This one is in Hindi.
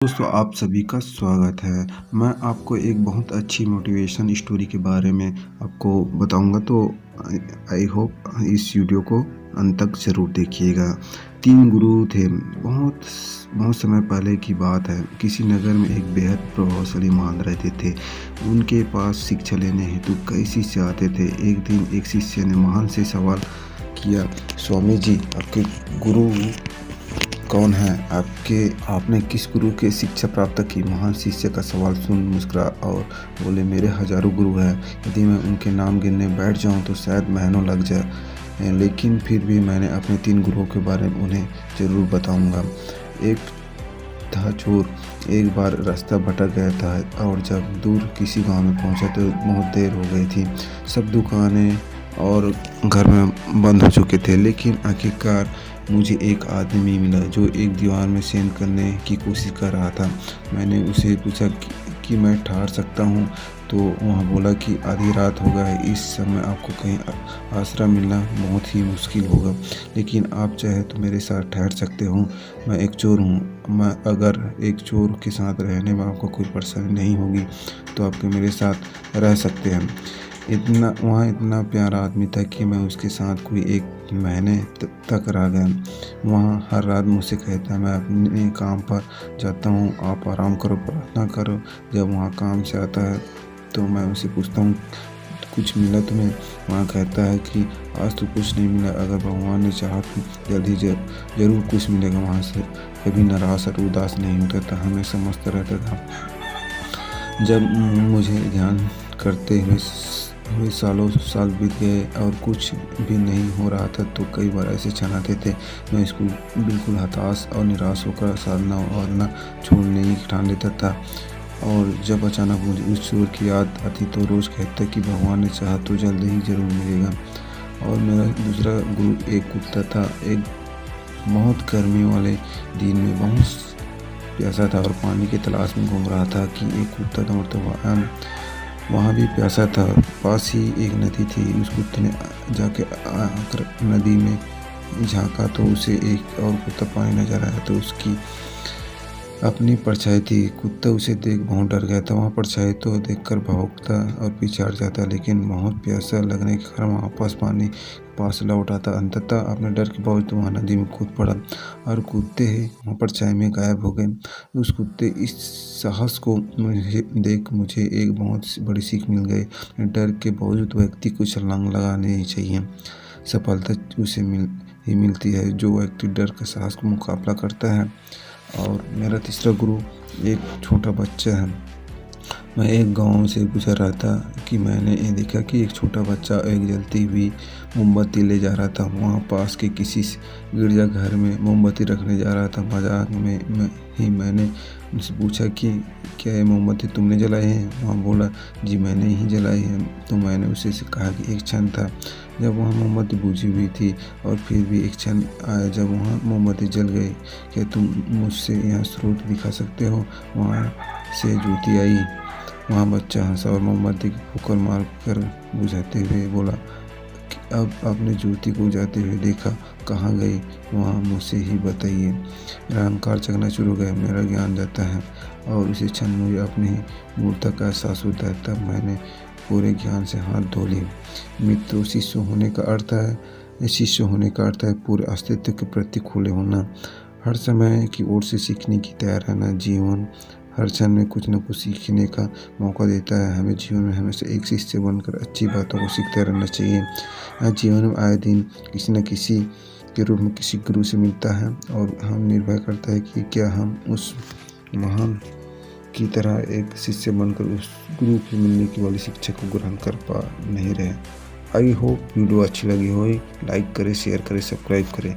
दोस्तों आप सभी का स्वागत है। मैं आपको एक बहुत अच्छी मोटिवेशन स्टोरी के बारे में आपको बताऊंगा, तो आई होप इस वीडियो को अंत तक ज़रूर देखिएगा। 3 गुरु थे। बहुत बहुत समय पहले की बात है। किसी नगर में एक बेहद प्रभावशाली महान रहते थे। उनके पास शिक्षा लेने हेतु कई शिष्य आते थे। एक दिन एक शिष्य ने महान से सवाल किया, स्वामी जी, आपके गुरु कौन है? आपने किस गुरु के शिक्षा प्राप्त की? महान शिष्य का सवाल सुन मुस्कुरा और बोले, मेरे हजारों गुरु हैं। यदि मैं उनके नाम गिनने बैठ जाऊं तो शायद महीनों लग जाए, लेकिन फिर भी मैंने अपने 3 गुरुओं के बारे में उन्हें ज़रूर बताऊंगा। एक था चोर। एक बार रास्ता भटक गया था और जब दूर किसी गांव में पहुंचा तो बहुत देर हो गई थी। सब दुकानें और घर में बंद हो चुके थे, लेकिन आखिरकार मुझे एक आदमी मिला जो एक दीवार में सेंध करने की कोशिश कर रहा था। मैंने उसे पूछा कि मैं ठहर सकता हूँ, तो वह बोला कि आधी रात हो गया है, इस समय आपको कहीं आसरा मिलना बहुत ही मुश्किल होगा, लेकिन आप चाहे तो मेरे साथ ठहर सकते हो। मैं एक चोर हूँ। अगर एक चोर के साथ रहने में आपको कोई परेशानी नहीं होगी तो आपके मेरे साथ रह सकते हैं। वहाँ इतना प्यारा आदमी था कि मैं उसके साथ कोई 1 महीने तक रह गया। वहाँ हर रात मुझसे कहता है, मैं अपने काम पर जाता हूँ, आप आराम करो, प्रार्थना करो। जब वहाँ काम से आता है तो मैं उसे पूछता हूँ, कुछ मिला तुम्हें? वहाँ कहता है कि आज तो कुछ नहीं मिला, अगर भगवान ने चाहा तो जल्दी जरूर कुछ मिलेगा। वहाँ से कभी निराश और उदास नहीं होता था, हमेशा मस्त रहता था। जब मुझे ध्यान करते हुए सालों साल बीत गए और कुछ भी नहीं हो रहा था, तो कई बार ऐसे क्षण आते थे मैं इसको बिल्कुल हताश और निराश होकर साधना और न छोड़ने ही ठान लेता था। और जब अचानक मुझे उस चोर की याद आती तो रोज़ कहता कि भगवान ने चाहा तो जल्द ही जरूर मिलेगा। और मेरा दूसरा गुरु एक कुत्ता था। एक बहुत गर्मी वाले दिन में बहुत प्यासा था और पानी की तलाश में घूम रहा था कि एक कुत्ता दौड़ता हुआ वहाँ भी प्यासा था। पास ही एक नदी थी। उस कुत्ते ने जाके आकर नदी में झांका तो उसे एक और कुत्ता पानी नजर आया, तो उसकी अपनी परछाई थी। कुत्ता उसे देख बहुत डर गया था। वहाँ परछाई तो देखकर भौंकता और पीछे हट जाता, लेकिन बहुत प्यासा लगने के कारण वापस पानी पास लौट आता। अंततः अपने डर के बावजूद वहाँ नदी में कूद पड़ा और कूदते ही वहाँ परछाई में गायब हो गए। उस कुत्ते इस साहस को देख मुझे एक बहुत बड़ी सीख मिल गई। डर के बावजूद व्यक्ति को छलांग लगानी नहीं चाहिए। सफलता उसे मिलती है जो व्यक्ति डर के साहस का मुकाबला करता है। और मेरा तीसरा गुरु एक छोटा बच्चा है। मैं एक गांव से गुजर रहा था कि मैंने ये देखा कि एक छोटा बच्चा एक जलती हुई मोमबत्ती ले जा रहा था। वहाँ पास के किसी गिरजाघर में मोमबत्ती रखने जा रहा था। मजाक में ही मैंने उनसे पूछा कि क्या ये मोमबत्ती तुमने जलाई है? वहाँ बोला, जी मैंने ही जलाई है। तो मैंने उसे कहा कि एक क्षण था जब वहाँ मोमबत्ती बुझी हुई थी, और फिर भी एक क्षण आया जब वहाँ मोमबत्ती जल गई। क्या तुम मुझसे यहाँ स्रोत दिखा सकते हो? वहाँ से ज्योति आई। वहाँ बच्चा हंसा और मोमबत्ती की फूंकर मार कर बुझाते हुए बोला कि अब आपने ज्योति को बुझाते हुए देखा, कहाँ गई? वहाँ मुझसे ही बताइए। मेरा अहंकार जगना शुरू हो गया, मेरा ज्ञान जाता है और उसी क्षण मुझे अपनी ही मूर्खता का एहसास होता है। तब मैंने पूरे ज्ञान से हाथ धो लिए। मित्रों, शिष्य होने का अर्थ है पूरे अस्तित्व के प्रति खुले होना, हर समय की ओर से सीखने की तैयार रहना। जीवन हर क्षण में कुछ न कुछ सीखने का मौका देता है। हमें जीवन में हमेशा एक शिष्य बनकर अच्छी बातों को सीखते रहना चाहिए। जीवन में आए दिन किसी न किसी के रूप में किसी गुरु से मिलता है, और हम निर्भर करता है कि क्या हम उस महान की तरह एक शिष्य बनकर उस गुरु की मिलने की वाली शिक्षा को ग्रहण कर पा नहीं रहे। आई होप वीडियो अच्छी लगी हो, लाइक करें, शेयर करें, सब्सक्राइब करें।